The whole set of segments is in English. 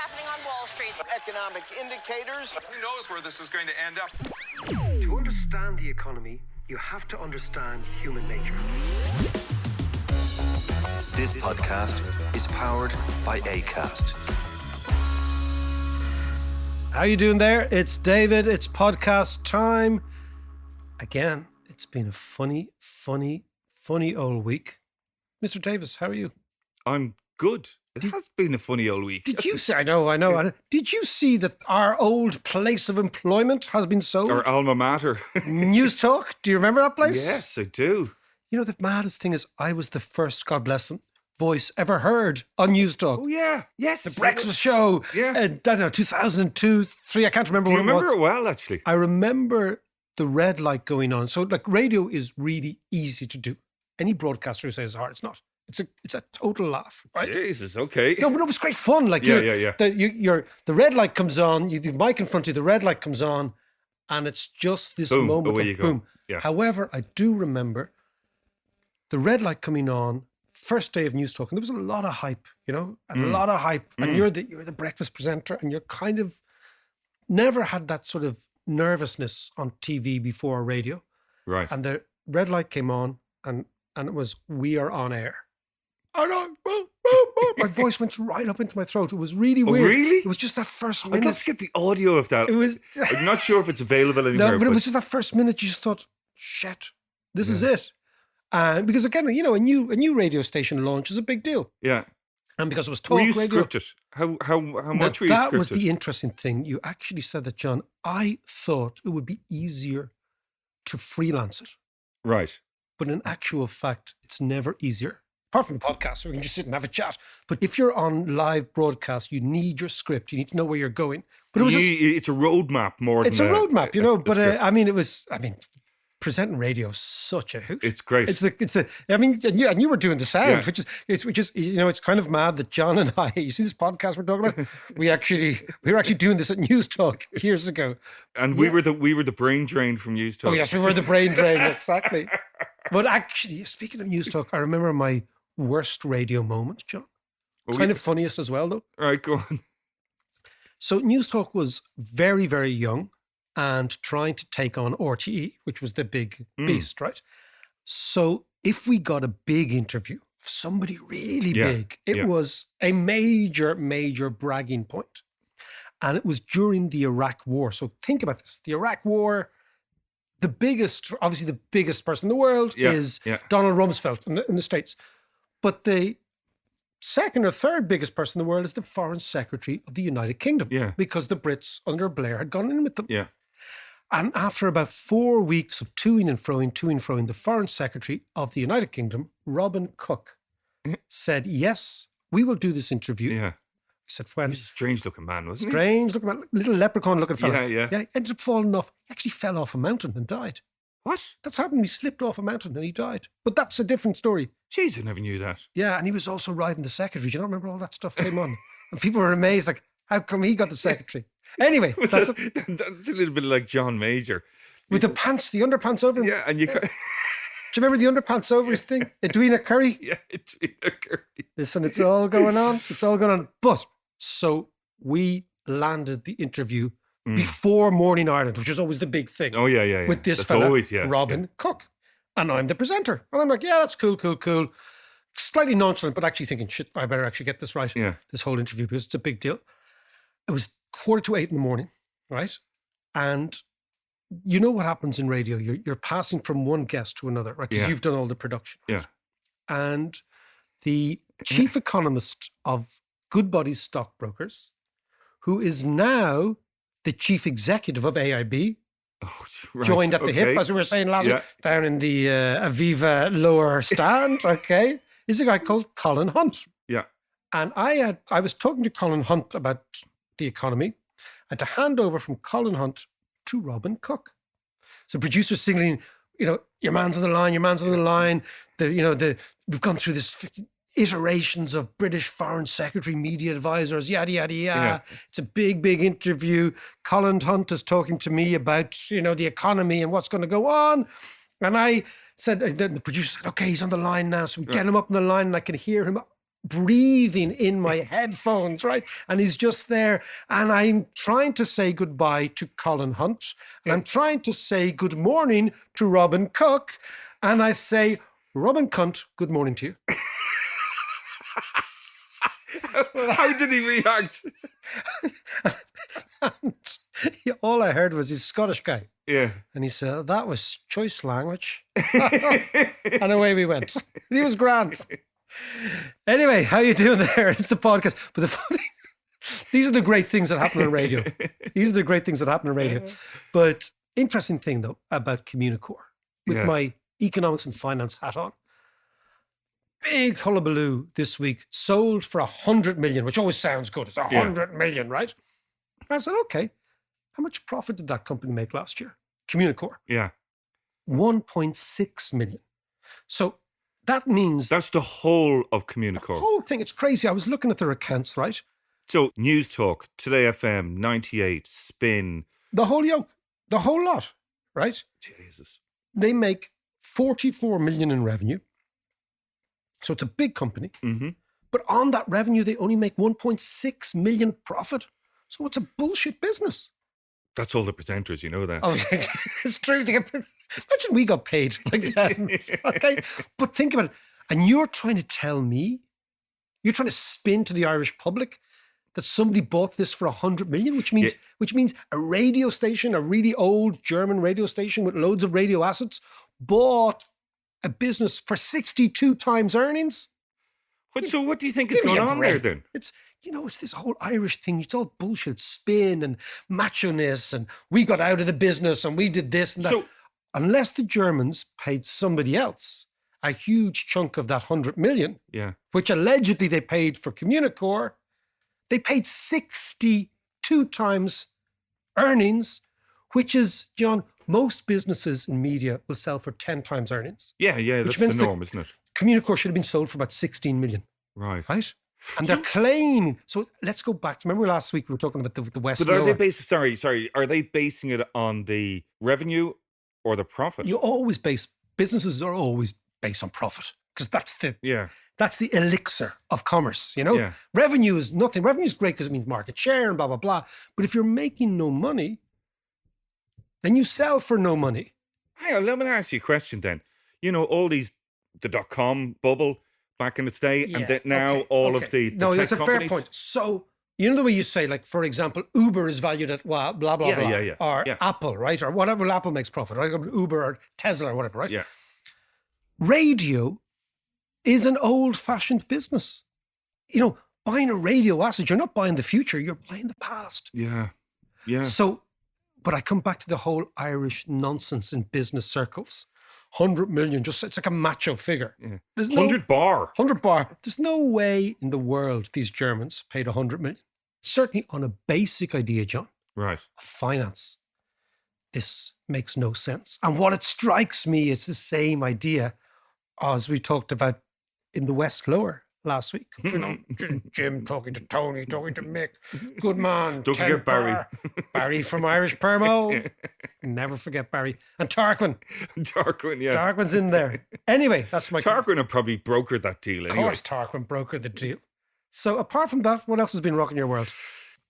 happening on Wall Street. Economic indicators. Who knows where this is going to end up? To understand the economy, you have to understand human nature. This podcast is powered by Acast. How you doing there? It's David. It's podcast time. Again, it's been a funny old week. Mr. Davis, how are you? I'm good. It has been a funny old week. Did you see? I know. Did you see that our old place of employment has been sold? Our alma mater. News Talk. Do you remember that place? Yes, I do. You know, the maddest thing is I was the first, God bless them, voice ever heard on News Talk. Oh, yeah. Yes. The breakfast show. Yeah. I don't know, 2002, 3, I can't remember Do you what it was. remember it well, actually? I remember the red light going on. So, like, radio is really easy to do. Any broadcaster who says it's hard, it's not. It's a total laugh, right? Jesus, okay. No, but it was great fun. Like, Yeah. The red light comes on, you do the mic in front of you, the red light comes on, and it's just this Boom, moment away of you go. boom. Yeah. However, I do remember the red light coming on, first day of News Talk, and there was a lot of hype, you know, and a lot of hype. And you're the breakfast presenter, and you're kind of never had that sort of nervousness on TV before radio. Right. And the red light came on, and it was, we are on air. My voice went right up into my throat. It was really weird. Really? It was just that first I'd minute. love to get the audio of that. It was. I'm not sure if it's available anywhere. No, but it was just that first minute. You just thought, "Shit, this is it." Because again, you know, a new radio station launch is a big deal, Yeah. and because it was talk Were you radio. scripted? How much were you That scripted? was the interesting thing. You actually said that, John. I thought it would be easier to freelance it, Right. but in actual fact, it's never easier. Apart from the podcast, where we can just sit and have a chat. But if you're on live broadcast, you need your script. You need to know where you're going. But it was It's a roadmap more than it's a roadmap, you know. But script. I mean, presenting radio is such a hoot. It's great. It's the. I mean, and you were doing the sound, Yeah. which is you know, it's kind of mad that John and I. You see this podcast we're talking about? we were actually doing this at News Talk years ago. And we were the brain drain from News Talk. Oh yes, we were the brain drain, exactly. But actually, speaking of News Talk, I remember my worst radio moment, John. Kind of funniest as well, though. Right, go on. So News Talk was very, very young and trying to take on RTE, which was the big beast, right? So if we got a big interview, somebody really big, it was a major, major bragging point. And it was during the Iraq War. So think about this. The Iraq War, obviously the biggest person in the world is Donald Rumsfeld in the States. But the second or third biggest person in the world is the Foreign Secretary of the United Kingdom. Yeah. Because the Brits under Blair had gone in with them. Yeah. And after about 4 weeks of toing and froing, the Foreign Secretary of the United Kingdom, Robin Cook, said, yes, we will do this interview. Yeah. He said, well, He was a strange looking man, wasn't he? strange looking man, little leprechaun looking fella. Yeah. He ended up falling off. He actually fell off a mountain and died. What? That's happened. He slipped off a mountain and he died. But that's a different story. Jeez, I never knew that. Yeah, and he was also riding the secretary. Do you not remember all that stuff came on? And people were amazed, like, how come he got the secretary? Anyway, that's That's a little bit like John Major. with the underpants over him. Yeah, and you... Do you remember the underpants over his thing? Edwina Curry? Yeah, it's occurred. Listen, it's all going on. It's all going on. But, so we landed the interview before Morning Ireland, which is always the big thing. Oh, yeah. With this That's fella, always, Robin Cook. And I'm the presenter. And I'm like, yeah, that's cool. Slightly nonchalant, but actually thinking, shit, I better actually get this right. Yeah. This whole interview, because it's a big deal. It was 7:45 in the morning, right? And you know what happens in radio? You're passing from one guest to another, right? Because you've done all the production. Yeah. And the chief economist of Goodbody Stockbrokers, who is now the chief executive of AIB, joined at the hip, as we were saying last week, down in the Aviva lower stand, okay, is a guy called Colin Hunt. Yeah. And I was talking to Colin Hunt about the economy and to hand over from Colin Hunt to Robin Cook. So producers signaling, you know, your man's on the line, we've gone through this iterations of British Foreign Secretary media advisors, yada, yada, yada. Yeah. It's a big, big interview. Colin Hunt is talking to me about, you know, the economy and what's going to go on. And I said, the producer said, okay, he's on the line now. So we get him up on the line and I can hear him breathing in my headphones, right? And he's just there. And I'm trying to say goodbye to Colin Hunt. And I'm trying to say good morning to Robin Cook. And I say, Robin Cunt, good morning to you. How did he react? And all I heard was he's a Scottish guy. Yeah. And he said, that was choice language. And away we went. He was grand. Anyway, how you doing there? It's the podcast. But the funny, these are the great things that happen on radio. These are the great things that happen on radio. But interesting thing, though, about Communicore, with my economics and finance hat on. Big hullabaloo this week, sold for 100 million, which always sounds good. It's 100 million, right? I said, okay, how much profit did that company make last year? Communicore. Yeah. 1.6 million. So that means... That's the whole of Communicore. The whole thing. It's crazy. I was looking at their accounts, right? So News Talk, Today FM, 98, Spin. The whole yoke. The whole lot, right? Jesus. They make 44 million in revenue. So it's a big company. Mm-hmm. But on that revenue, they only make 1.6 million profit. So it's a bullshit business. That's all the presenters, you know that. Oh, it's true. Imagine we got paid like that. Okay. But think about it. And you're trying to tell me, you're trying to spin to the Irish public that somebody bought this for 100 million, which means a radio station, a really old German radio station with loads of radio assets, bought a business for 62 times earnings. So what do you think is going on there then? It's this whole Irish thing. It's all bullshit, spin and macho-ness, and we got out of the business and we did this and that. So, unless the Germans paid somebody else a huge chunk of that 100 million, which allegedly they paid for Communicore, they paid 62 times earnings, which is, John, most businesses in media will sell for 10 times earnings. Yeah, that's the norm, isn't it? Communicore should have been sold for about 16 million. Right. And they're claiming. So let's go back. Remember last week we were talking about the West. But are they are they basing it on the revenue or the profit? Businesses are always based on profit, because that's the elixir of commerce, you know? Yeah. Revenue is nothing. Revenue is great because it means market share and blah, blah, blah. But if you're making no money, then you sell for no money. Hang on, let me ask you a question then. You know, all these, the dot-com bubble back in its day, and then now all of the no, tech that's a companies. fair point. So, you know the way you say, like, for example, Uber is valued at blah, blah, blah, or Apple, right? Or whatever Apple makes profit, right? Uber or Tesla or whatever, right? Yeah. Radio is an old-fashioned business. You know, buying a radio asset, you're not buying the future, you're buying the past. Yeah. So, but I come back to the whole Irish nonsense in business circles. 100 million, it's like a macho figure. Yeah. There's 100 bar. 100 bar. There's no way in the world these Germans paid 100 million. Certainly on a basic idea, John. Right. Of finance. This makes no sense. And what it strikes me is the same idea as we talked about in the West Lower last week. You know, Jim talking to Tony, talking to Mick. Good man. Don't forget Barry. Barry from Irish Permo. Never forget Barry. And Tarquin. Tarquin's in there. Anyway, that's my... Tarquin had probably brokered that deal anyway. Of course, Tarquin brokered the deal. So apart from that, what else has been rocking your world?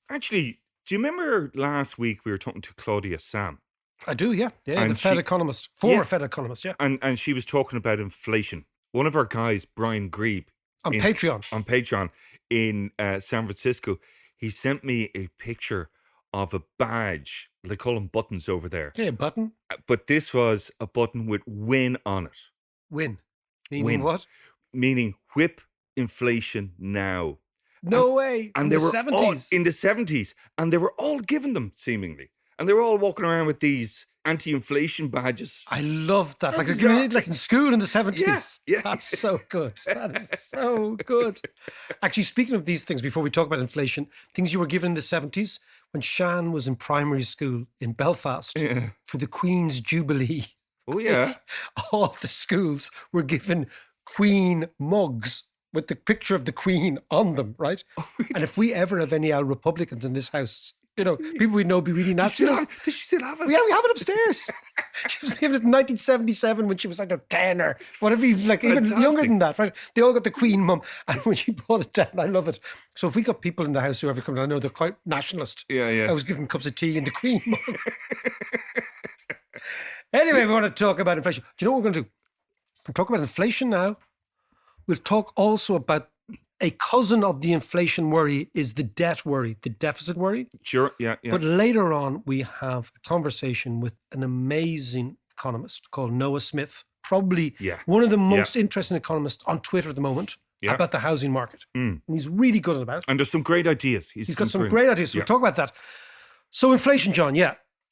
Actually, do you remember last week we were talking to Claudia Sam? I do, yeah. Yeah, and the Fed economist. Former Fed economist, yeah. And she was talking about inflation. One of our guys, Brian Grebe, On Patreon in San Francisco, he sent me a picture of a badge. They call them buttons over there. Yeah, a button. But this was a button with "win" on it. Win. Meaning what? Meaning whip inflation now. No way. And in they the were 70s. in the 70s. And they were all given them, seemingly. And they were all walking around with these anti-inflation badges. I love that. Like in school in the 70s. Yeah. That's so good. That is so good. Actually, speaking of these things, before we talk about inflation, things you were given in the 70s, when Shan was in primary school in Belfast for the Queen's Jubilee. Oh, yeah. All the schools were given Queen mugs with the picture of the Queen on them, right? Oh, really? And if we ever have any Republicans in this house People we know would be really nasty. Does she still have it? Yeah, we have it upstairs. She was given it in 1977 when she was like 10 or whatever, even Fantastic. younger than that, right? They all got the Queen mum. And when she brought it down, I love it. So if we got people in the house who ever come, I know they're quite nationalist. Yeah. I was giving cups of tea in the Queen mum. Anyway, we want to talk about inflation. Do you know what we're going to do? We'll talk about inflation now. We'll talk also about a cousin of the inflation worry is the debt worry, the deficit worry. Sure, yeah. But later on, we have a conversation with an amazing economist called Noah Smith, probably one of the most interesting economists on Twitter at the moment about the housing market. And he's really good about it. And there's some great ideas. He's got some great ideas. So we'll talk about that. So inflation, John,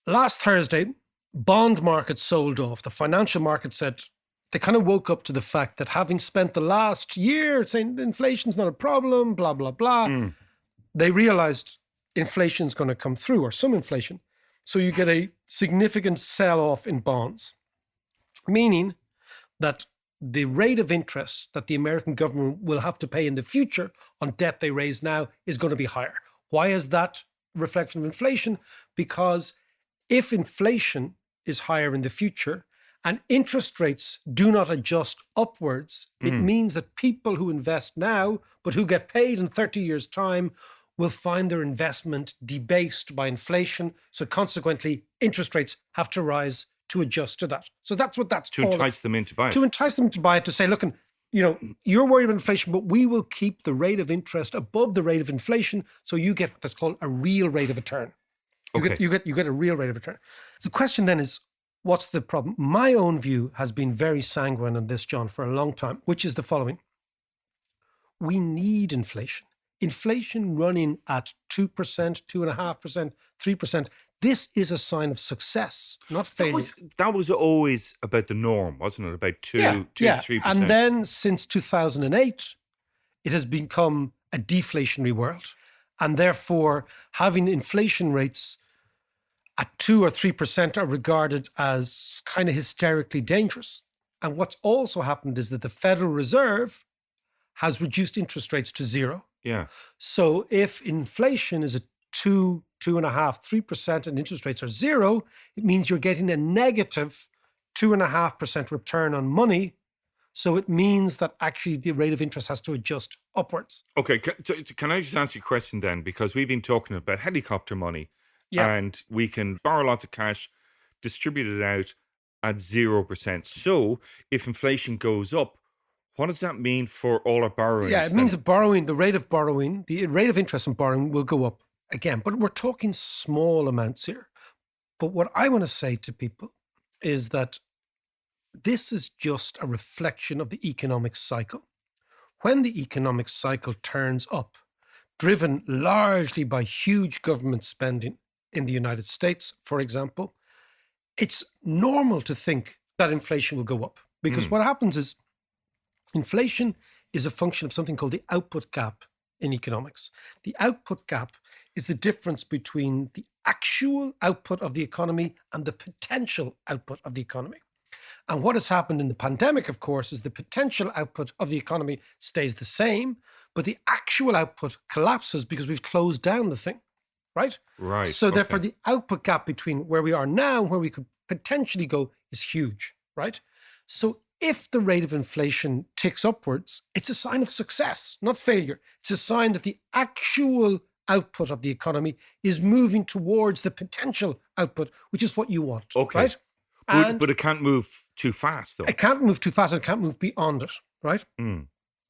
last Thursday, bond market sold off. The financial market said, they kind of woke up to the fact that having spent the last year saying inflation's not a problem, blah, blah, blah, they realized inflation's going to come through, or some inflation. So you get a significant sell-off in bonds, meaning that the rate of interest that the American government will have to pay in the future on debt they raise now is going to be higher. Why is that a reflection of inflation? Because if inflation is higher in the future, and interest rates do not adjust upwards, it means that people who invest now, but who get paid in 30 years' time, will find their investment debased by inflation. So consequently, interest rates have to rise to adjust to that. So that's what that's to entice them into buying. To entice them to buy it, to say, look, you're worried about inflation, but we will keep the rate of interest above the rate of inflation, so you get what's called a real rate of return. You get a real rate of return. So the question then is, what's the problem? My own view has been very sanguine on this, John, for a long time, which is the following. We need inflation. Inflation running at 2%, 2.5%, 3%. This is a sign of success, not failure. That was always about the norm, wasn't it? About 2-3%. And then since 2008, it has become a deflationary world. And therefore, having inflation rates at 2 or 3% are regarded as kind of hysterically dangerous. And what's also happened is that the Federal Reserve has reduced interest rates to zero. Yeah. So if inflation is at 2, 2.5%, 3% and interest rates are zero, it means you're getting a negative 2.5% return on money. So it means that actually the rate of interest has to adjust upwards. Okay, can I just answer your question then? Because we've been talking about helicopter money. And we can borrow lots of cash, distribute it out at 0%. So if inflation goes up, what does that mean for all our borrowing? Yeah, it means that the rate of interest on borrowing will go up again. But we're talking small amounts here. But what I want to say to people is that this is just a reflection of the economic cycle. When the economic cycle turns up, driven largely by huge government spending, in the United States, for example, it's normal to think that inflation will go up because what happens is inflation is a function of something called the output gap in economics. The output gap is the difference between the actual output of the economy and the potential output of the economy. And what has happened in the pandemic, of course, is the potential output of the economy stays the same, but the actual output collapses because we've closed down the thing. Right? Right. So therefore, the output gap between where we are now and where we could potentially go is huge, right? So if the rate of inflation ticks upwards, it's a sign of success, not failure. It's a sign that the actual output of the economy is moving towards the potential output, which is what you want, right? But it can't move too fast, though. It can't move too fast and it can't move beyond it, right?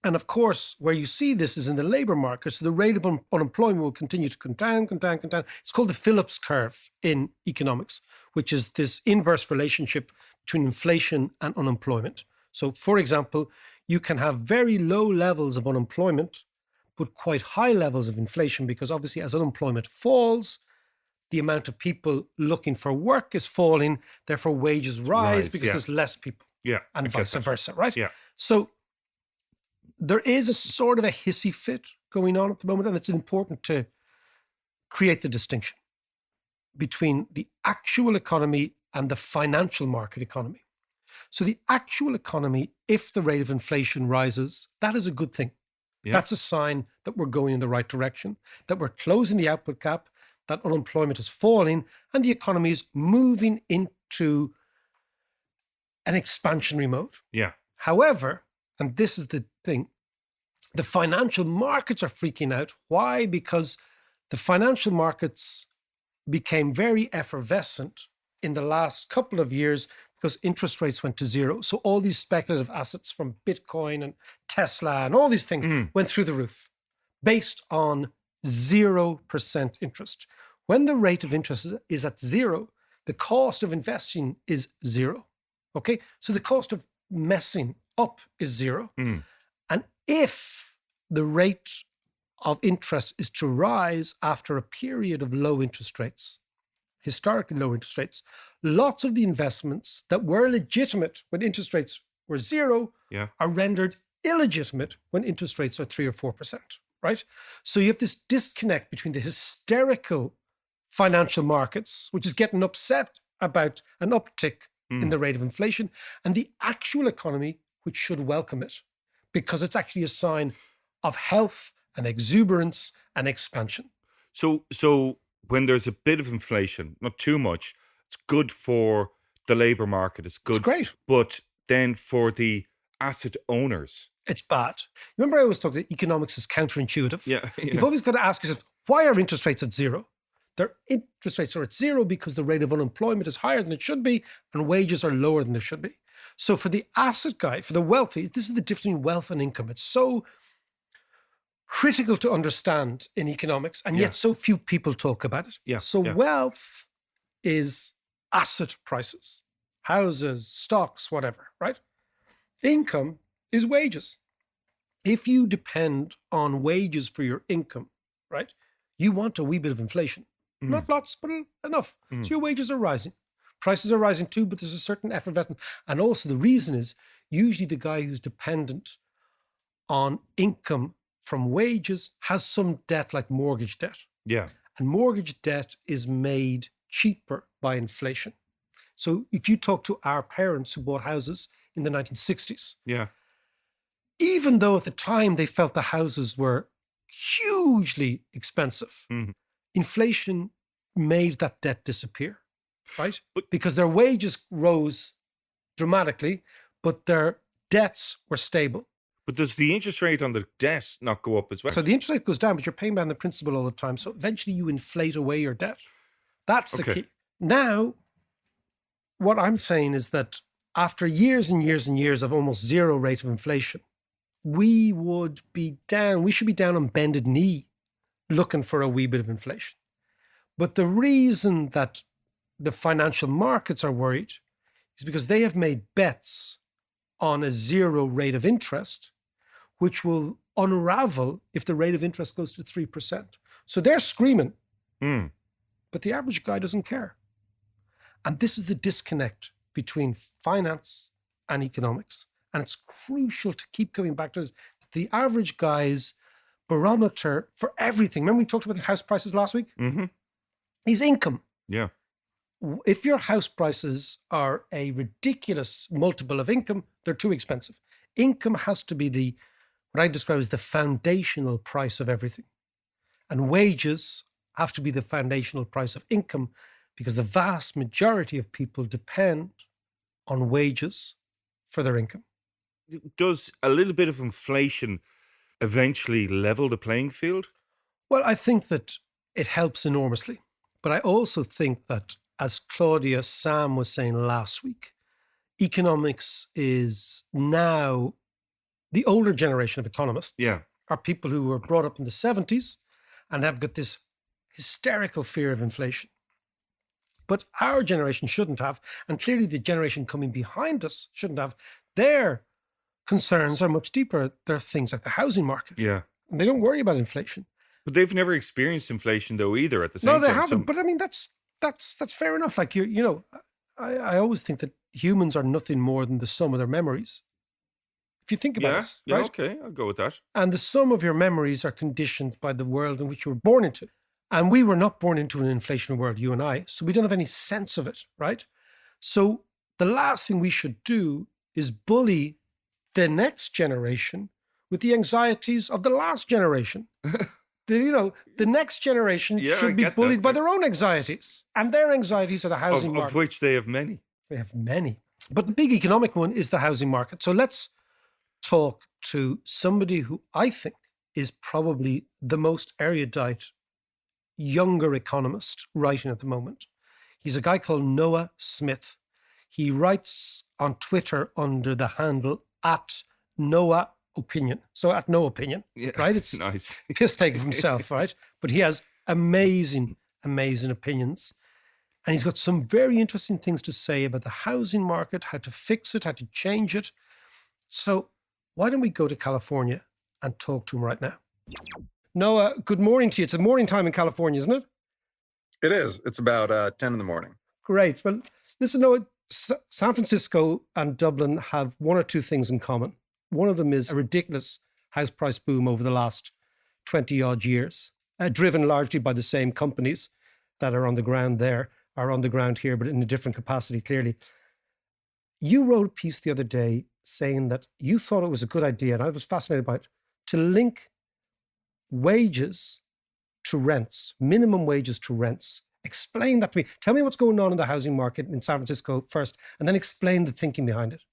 And of course, where you see this is in the labor market. So the rate of unemployment will continue to come down. It's called the Phillips curve in economics, which is this inverse relationship between inflation and unemployment. So, for example, you can have very low levels of unemployment, but quite high levels of inflation, because obviously as unemployment falls, the amount of people looking for work is falling, therefore wages rise because there's less people. Yeah. And vice versa, right? Yeah. So there is a sort of a hissy fit going on at the moment, and it's important to create the distinction between the actual economy and the financial market economy. So the actual economy, if the rate of inflation rises, that is a good thing. Yeah. That's a sign that we're going in the right direction, that we're closing the output gap, that unemployment is falling and the economy is moving into an expansionary mode. Yeah. However, and this is the thing, the financial markets are freaking out. Why? Because the financial markets became very effervescent in the last couple of years because interest rates went to zero. So all these speculative assets from Bitcoin and Tesla and all these things went through the roof based on 0% interest. When the rate of interest is at zero, the cost of investing is zero. Okay? So the cost of messing up is zero. And if the rate of interest is to rise after a period of low interest rates, historically low interest rates, lots of the investments that were legitimate when interest rates were zero are rendered illegitimate when interest rates are 3 or 4%, right? So you have this disconnect between the hysterical financial markets, which is getting upset about an uptick in the rate of inflation, and the actual economy, which should welcome it, because it's actually a sign of health and exuberance and expansion. So when there's a bit of inflation, not too much, it's good for the labor market. It's good. It's great. But then for the asset owners, it's bad. Remember I always talk that economics is counterintuitive? Yeah. You've always got to ask yourself, why are interest rates at zero? Their interest rates are at zero because the rate of unemployment is higher than it should be and wages are lower than they should be. So for the asset guy, for the wealthy, this is the difference between wealth and income. It's so critical to understand in economics, and yet so few people talk about it. Wealth is asset prices, houses, stocks, whatever, right? Income is wages. If you depend on wages for your income, right, you want a wee bit of inflation. Not lots, but enough. So your wages are rising. Prices are rising too, but there's a certain effervescence. And also the reason is usually the guy who's dependent on income from wages has some debt like mortgage debt. Yeah. And mortgage debt is made cheaper by inflation. So if you talk to our parents who bought houses in the 1960s, even though at the time they felt the houses were hugely expensive, inflation made that debt disappear, right? Because their wages rose dramatically, but their debts were stable. But does the interest rate on the debt not go up as well? So the interest rate goes down, but you're paying back the principal all the time. So eventually you inflate away your debt. That's the key. Now, what I'm saying is that after years and years and years of almost zero rate of inflation, we should be down on bended knee looking for a wee bit of inflation. But the reason that the financial markets are worried is because they have made bets on a zero rate of interest, which will unravel if the rate of interest goes to 3%. So they're screaming, but the average guy doesn't care. And this is the disconnect between finance and economics. And it's crucial to keep coming back to this. The average guy's barometer for everything. Remember we talked about the house prices last week? His income. Yeah. If your house prices are a ridiculous multiple of income, they're too expensive. Income has to be what I describe as the foundational price of everything. And wages have to be the foundational price of income because the vast majority of people depend on wages for their income. Does a little bit of inflation eventually level the playing field? Well, I think that it helps enormously. But I also think that, as Claudia Sam was saying last week, economics is now the older generation of economists are people who were brought up in the 70s and have got this hysterical fear of inflation. But our generation shouldn't have, and clearly the generation coming behind us shouldn't have. Their concerns are much deeper. They're things like the housing market. Yeah. And they don't worry about inflation. But they've never experienced inflation though either at the same time. No, they haven't. But I mean, that's fair enough. Like I always think that humans are nothing more than the sum of their memories. If you think about this, right? Okay, I'll go with that. And the sum of your memories are conditioned by the world in which you were born into. And we were not born into an inflationary world, you and I, so we don't have any sense of it, right? So the last thing we should do is bully the next generation with the anxieties of the last generation. The next generation Yeah, I should be get that, bullied by yeah. their own anxieties. And their anxieties are the housing Of market. which they have many. They have many. But the big economic one is the housing market. So let's talk to somebody who I think is probably the most erudite younger economist writing at the moment. He's a guy called Noah Smith. He writes on Twitter under the handle @Noah Opinion. So at no opinion, Yeah, right? It's nice. piss take of himself, right? But he has amazing opinions. And he's got some very interesting things to say about the housing market, how to fix it, how to change it. So why don't we go to California and talk to him right now? Noah, good morning to you. It's a morning time in California, isn't it? It is. It's about 10 in the morning. Great. Well, listen, Noah, San Francisco and Dublin have one or two things in common. One of them is a ridiculous house price boom over the last 20 odd years, driven largely by the same companies that are on the ground there, are on the ground here, but in a different capacity, clearly. You wrote a piece the other day saying that you thought it was a good idea, and I was fascinated by it, to link wages to rents, minimum wages to rents. Explain that to me. Tell me what's going on in the housing market in San Francisco first, and then explain the thinking behind it.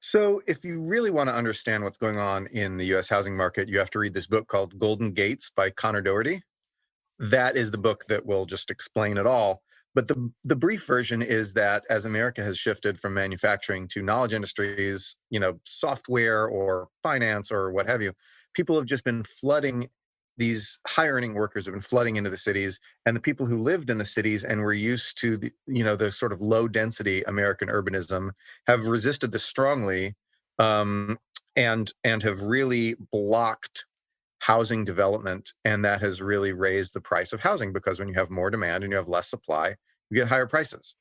So if you really want to understand what's going on in the US housing market, you have to read this book called Golden Gates by Connor Doherty. That is the book that will just explain it all. But the brief version is that as America has shifted from manufacturing to knowledge industries, software or finance or what have you, people have just been flooding. These high earning workers have been flooding into the cities, and the people who lived in the cities and were used to the sort of low density American urbanism have resisted this strongly, and have really blocked housing development. And that has really raised the price of housing, because when you have more demand and you have less supply, you get higher prices.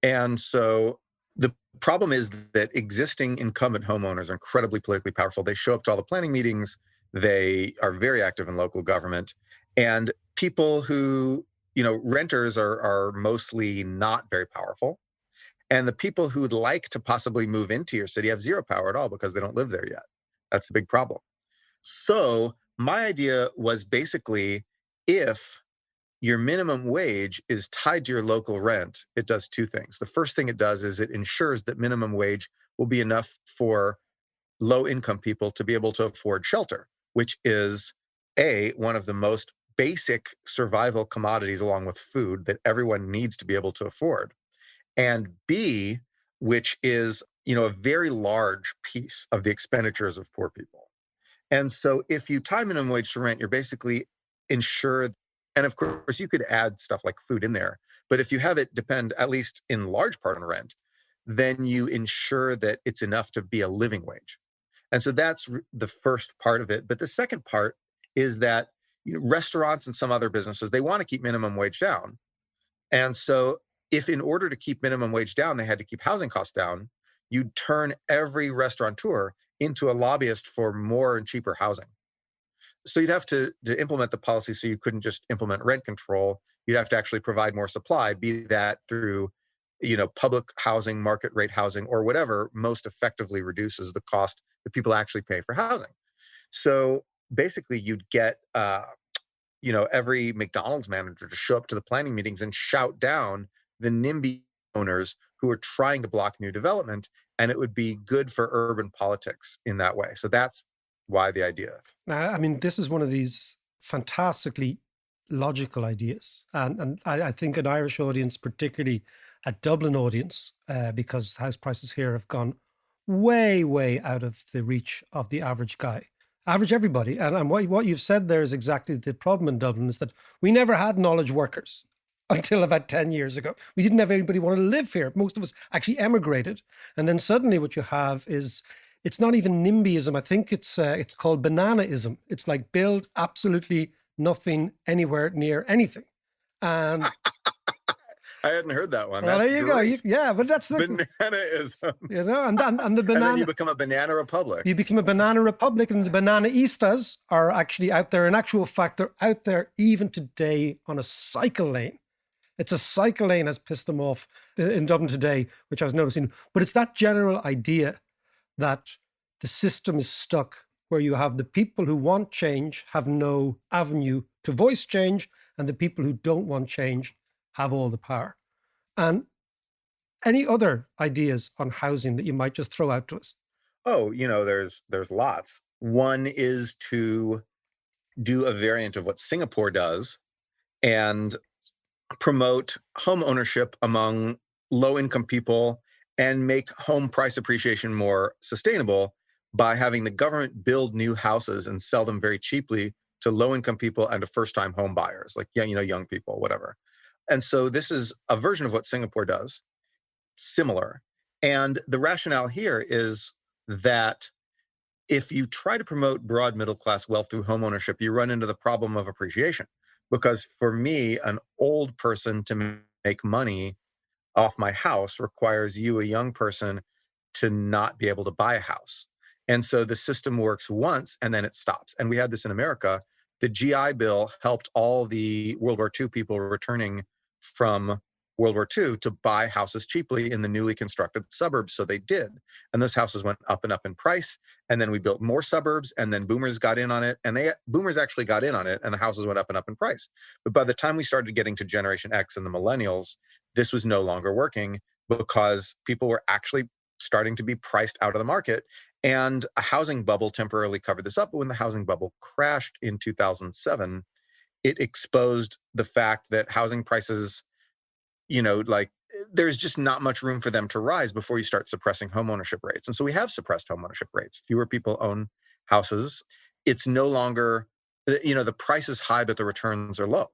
And so the problem is that existing incumbent homeowners are incredibly politically powerful. They show up to all the planning meetings. They are very active in local government, and people who, renters are mostly not very powerful. And the people who would like to possibly move into your city have zero power at all because they don't live there yet. That's the big problem. So my idea was basically, if your minimum wage is tied to your local rent, it does two things. The first thing it does is it ensures that minimum wage will be enough for low-income people to be able to afford shelter, which is one of the most basic survival commodities along with food that everyone needs to be able to afford. And B, which is, a very large piece of the expenditures of poor people. And so if you tie minimum wage to rent, you're basically insured. And of course, you could add stuff like food in there. But if you have it depend, at least in large part, on rent, then you ensure that it's enough to be a living wage. And so that's the first part of it. But the second part is that restaurants and some other businesses, they want to keep minimum wage down. And so if in order to keep minimum wage down, they had to keep housing costs down, you'd turn every restaurateur into a lobbyist for more and cheaper housing. So you'd have to implement the policy, so you couldn't just implement rent control. You'd have to actually provide more supply, be that through public housing, market rate housing, or whatever most effectively reduces the cost that people actually pay for housing. So basically you'd get, every McDonald's manager to show up to the planning meetings and shout down the NIMBY owners who are trying to block new development, and it would be good for urban politics in that way. So that's why the idea. Now, I mean, this is one of these fantastically logical ideas. And I think an Irish audience, particularly a Dublin audience, because house prices here have gone way, way out of the reach of the average guy, average everybody. And what you've said there is exactly the problem in Dublin, is that we never had knowledge workers until about 10 years ago. We didn't have anybody want to live here. Most of us actually emigrated. And then suddenly what you have is, it's not even NIMBYism. I think it's called bananaism. It's like build absolutely nothing anywhere near anything. And I hadn't heard that one. Well, That's there you great. go. Yeah, but that's the Bananaism. and the banana. And then you become a banana republic. You become a banana republic, and the bananaistas are actually out there. In actual fact, they're out there even today on a cycle lane. It's a cycle lane has pissed them off in Dublin today, which I was noticing. But it's that general idea that the system is stuck where you have the people who want change have no avenue to voice change, and the people who don't want change have all the power. And any other ideas on housing that you might just throw out to us? Oh, there's lots. One is to do a variant of what Singapore does and promote home ownership among low-income people and make home price appreciation more sustainable by having the government build new houses and sell them very cheaply to low-income people and to first-time home buyers, like young people, whatever. And so this is a version of what Singapore does, similar. And the rationale here is that if you try to promote broad middle-class wealth through home ownership, you run into the problem of appreciation. Because for me, an old person to make money off my house requires you, a young person, to not be able to buy a house. And so the system works once and then it stops. And we had this in America. The GI Bill helped all the World War II people returning from World War II to buy houses cheaply in the newly constructed suburbs. So they did. And those houses went up and up in price. And then we built more suburbs, and then boomers got in on it. And boomers actually got in on it, and the houses went up and up in price. But by the time we started getting to Generation X and the millennials, this was no longer working because people were actually starting to be priced out of the market. And a housing bubble temporarily covered this up. But when the housing bubble crashed in 2007, it exposed the fact that housing prices, there's just not much room for them to rise before you start suppressing homeownership rates. And so we have suppressed homeownership rates. Fewer people own houses. It's no longer, the price is high, but the returns are low.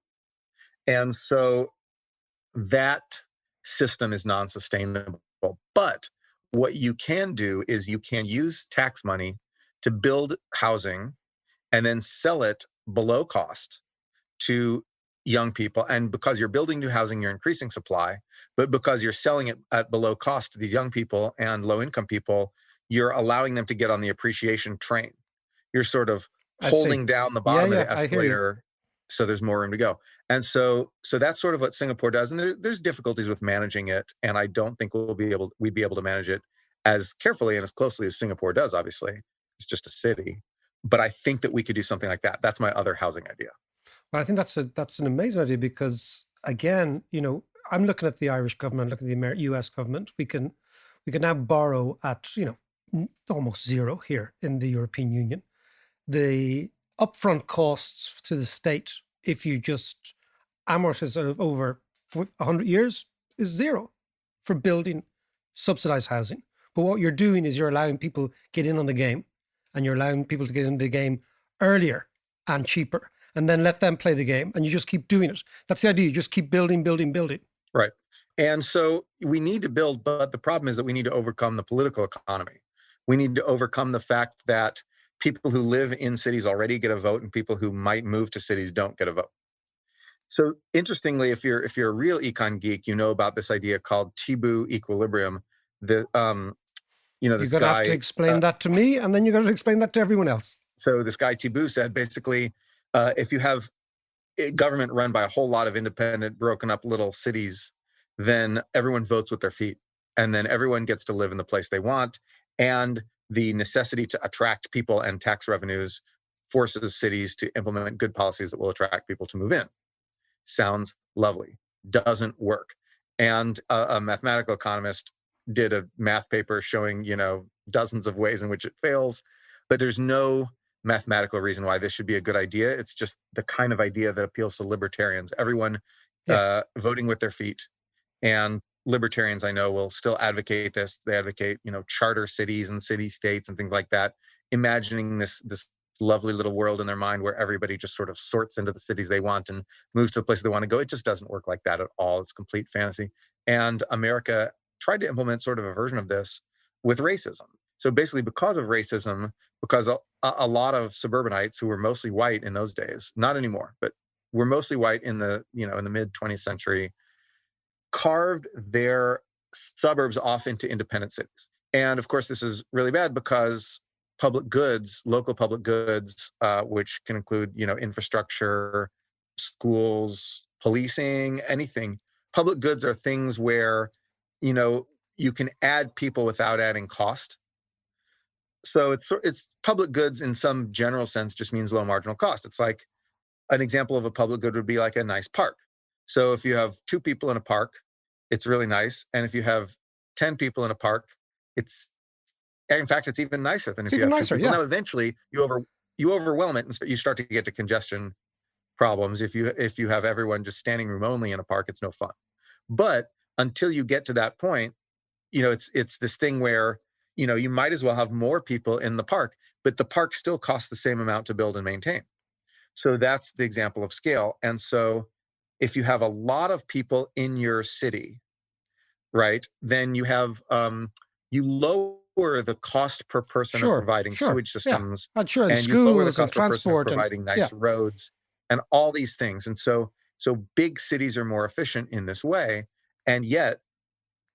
And so that system is non-sustainable. But what you can do is you can use tax money to build housing and then sell it below cost to young people. And because you're building new housing, you're increasing supply. But because you're selling it at below cost to these young people and low-income people, you're allowing them to get on the appreciation train. You're sort of holding down the bottom of the escalator so there's more room to go. And so that's sort of what Singapore does. And there's difficulties with managing it. And I don't think we'd be able to manage it as carefully and as closely as Singapore does, obviously. It's just a city. But I think that we could do something like that. That's my other housing idea. Well, I think that's an amazing idea because, again, I'm looking at the Irish government, looking at the US government. We can now borrow at, almost zero here in the European Union. The upfront costs to the state, if you just amortize it over 100 years, is zero for building subsidized housing. But what you're doing is you're allowing people get in on the game, and you're allowing people to get in the game earlier and cheaper, and then let them play the game, and you just keep doing it. That's the idea. You just keep building. Right. And so we need to build, but the problem is that we need to overcome the political economy. We need to overcome the fact that people who live in cities already get a vote, and people who might move to cities don't get a vote. So interestingly, if you're a real econ geek, you know about this idea called Tibu equilibrium. You're going to have to explain that to me, and then you're going to explain that to everyone else. So this guy Tibu said, basically, if you have a government run by a whole lot of independent, broken up little cities, then everyone votes with their feet, and then everyone gets to live in the place they want. And the necessity to attract people and tax revenues forces cities to implement good policies that will attract people to move in. Sounds lovely. Doesn't work. And a mathematical economist did a math paper showing, dozens of ways in which it fails, but there's no mathematical reason why this should be a good idea. It's just the kind of idea that appeals to libertarians. Everyone voting with their feet. And libertarians, I know, will still advocate this. They advocate, charter cities and city states and things like that, imagining this lovely little world in their mind where everybody just sort of sorts into the cities they want and moves to the place they want to go. It just doesn't work like that at all. It's complete fantasy. And America tried to implement sort of a version of this with racism. So basically, because of racism, because a lot of suburbanites who were mostly white in those days, not anymore, but were mostly white in the mid 20th century, carved their suburbs off into independent cities. And of course, this is really bad because public goods, local public goods, which can include, infrastructure, schools, policing, anything. Public goods are things where, you can add people without adding cost. So it's public goods in some general sense just means low marginal cost. It's like an example of a public good would be like a nice park. So if you have 2 people in a park, it's really nice. And if you have 10 people in a park, it's even nicer than if you have 2 people. Now, eventually you overwhelm it and you start to get to congestion problems. If you have everyone just standing room only in a park, it's no fun. But until you get to that point, it's this thing where, you might as well have more people in the park, but the park still costs the same amount to build and maintain. So that's the example of scale. And so if you have a lot of people in your city, right, then you have, you lower the cost per person of providing sewage systems. And you schools lower the cost and per person of transport providing nice roads and all these things. And so big cities are more efficient in this way. And yet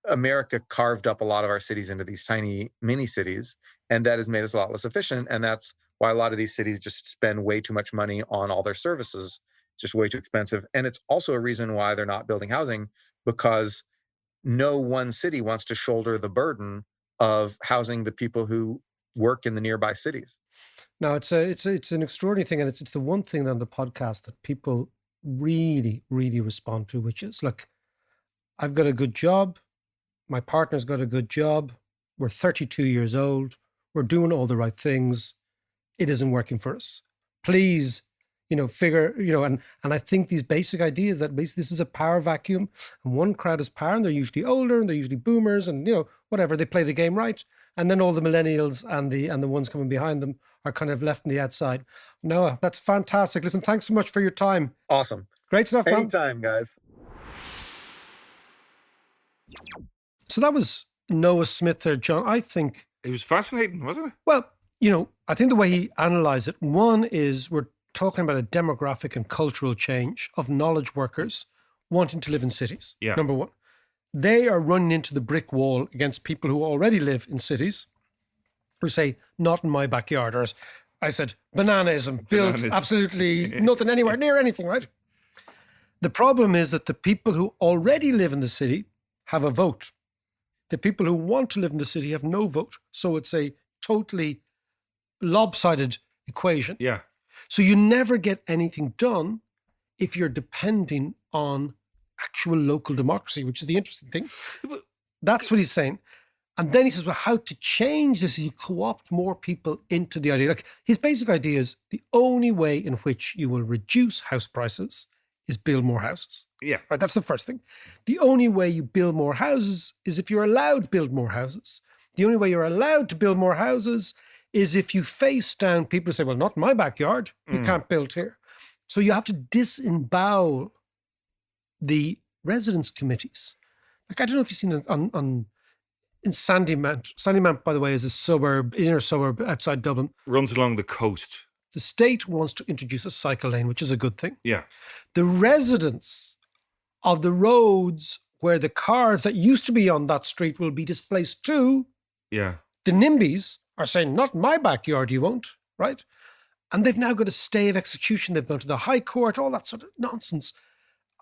America carved up a lot of our cities into these tiny mini cities, and that has made us a lot less efficient. And that's why a lot of these cities just spend way too much money on all their services. It's just way too expensive. And it's also a reason why they're not building housing, because no one city wants to shoulder the burden of housing the people who work in the nearby cities. No, it's an extraordinary thing, and it's the one thing on the podcast that people really, really respond to, which is, look, I've got a good job. My partner's got a good job. We're 32 years old. We're doing all the right things. It isn't working for us. Please, figure, and I think these basic ideas that basically this is a power vacuum, and one crowd is power, and they're usually older, and they're usually boomers, and whatever, they play the game right, and then all the millennials and the ones coming behind them are kind of left on the outside. Noah, that's fantastic. Listen, thanks so much for your time. Awesome. Great stuff, man. Anytime, guys. So that was Noah Smith there, John. I think it was fascinating, wasn't it? Well, I think the way he analysed it, one is we're talking about a demographic and cultural change of knowledge workers wanting to live in cities. Yeah. Number one. They are running into the brick wall against people who already live in cities who say, not in my backyard. Or as I said, bananism, built absolutely nothing anywhere near anything, right? The problem is that the people who already live in the city have a vote. The people who want to live in the city have no vote. So it's a totally lopsided equation. Yeah. So you never get anything done if you're depending on actual local democracy, which is the interesting thing. That's what he's saying. And then he says, well, how to change this is you co-opt more people into the idea. Like, his basic idea is the only way in which you will reduce house prices is build more houses. Yeah. Right. That's the first thing. The only way you build more houses is if you're allowed to build more houses. The only way you're allowed to build more houses is if you face down people who say, well, not my backyard. You can't build here. So you have to disembowel the residence committees. Like, I don't know if you've seen it in Sandymount. Sandymount, by the way, is a inner suburb outside Dublin. Runs along the coast. The state wants to introduce a cycle lane, which is a good thing. Yeah. The residents of the roads where the cars that used to be on that street will be displaced to, yeah, the NIMBYs are saying, not my backyard, you won't, right? And they've now got a stay of execution. They've gone to the High Court, all that sort of nonsense.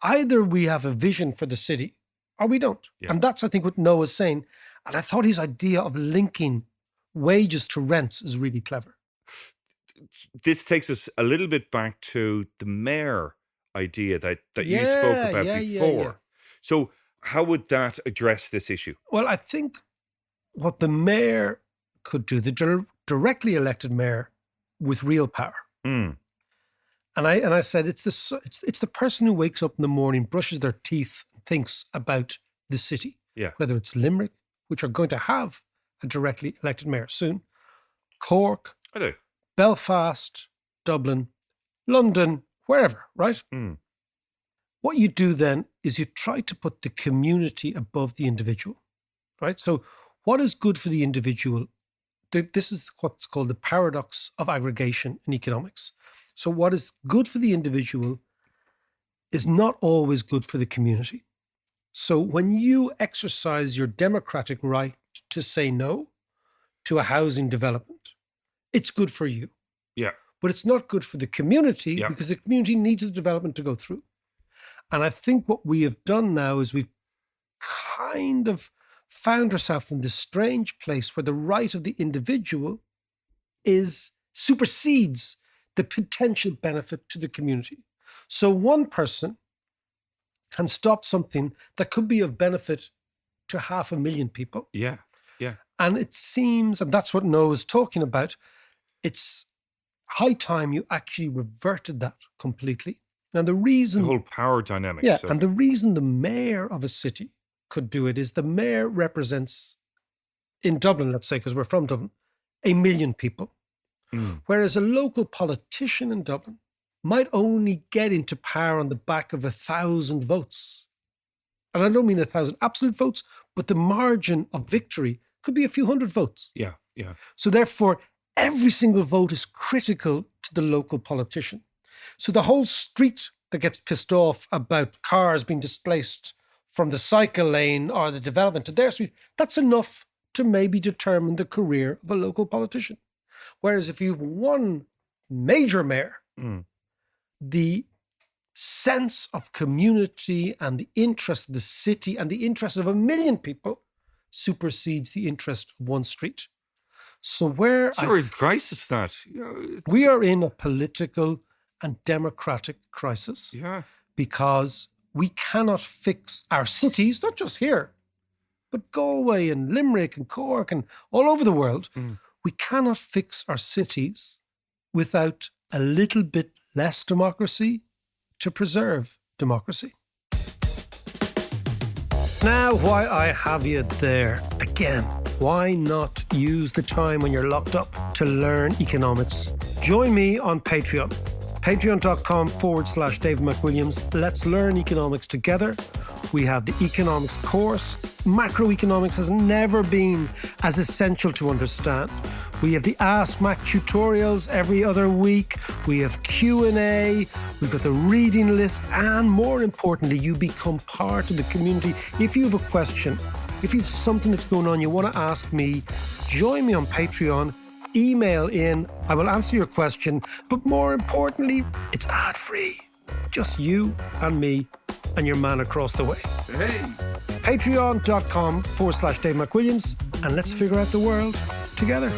Either we have a vision for the city or we don't. Yeah. And that's, I think, what Noah's saying. And I thought his idea of linking wages to rents is really clever. This takes us a little bit back to the mayor idea that you spoke about before. Yeah. So how would that address this issue? Well, I think what the mayor could do, the directly elected mayor with real power. And I said it's the person who wakes up in the morning, brushes their teeth, and thinks about the city. Yeah. Whether it's Limerick, which are going to have a directly elected mayor soon, Cork, I do. Belfast, Dublin, London, wherever, right? What you do then is you try to put the community above the individual, right? So what is good for the individual? This is what's called the paradox of aggregation in economics. So what is good for the individual is not always good for the community. So when you exercise your democratic right to say no to a housing development, it's good for you. Yeah. But it's not good for the community because the community needs the development to go through. And I think what we have done now is we've kind of found ourselves in this strange place where the right of the individual supersedes the potential benefit to the community. So one person can stop something that could be of benefit to 500,000 people. Yeah, yeah. And it seems, and that's what Noah's talking about, it's high time you actually reverted that completely. Now the reason... The whole power dynamics. Yeah, and the reason the mayor of a city could do it is the mayor represents, in Dublin, let's say, because we're from Dublin, 1 million people. Whereas a local politician in Dublin might only get into power on the back of 1,000 votes. And I don't mean 1,000 absolute votes, but the margin of victory could be a few hundred votes. Yeah, yeah. So therefore, every single vote is critical to the local politician. So the whole street that gets pissed off about cars being displaced from the cycle lane or the development to their street, that's enough to maybe determine the career of a local politician. Whereas if you have one major mayor, the sense of community and the interest of the city and the interest of 1 million people supersedes the interest of one street. So where we're in crisis that. We are in a political and democratic crisis. Yeah. Because we cannot fix our cities, not just here, but Galway and Limerick and Cork and all over the world. We cannot fix our cities without a little bit less democracy to preserve democracy. Now, why I have you there again, why not use the time when you're locked up to learn economics? Join me on Patreon. Patreon.com/David McWilliams. Let's learn economics together. We have the economics course. Macroeconomics has never been as essential to understand. We have the Ask Mac tutorials every other week. We have Q&A. We've got the reading list. And more importantly, you become part of the community. If you have a question, if you have something that's going on you want to ask me, join me on Patreon. Email in. I will answer your question. But more importantly, it's ad-free. Just you and me and your man across the way. Hey. Patreon.com/Dave McWilliams, and let's figure out the world together.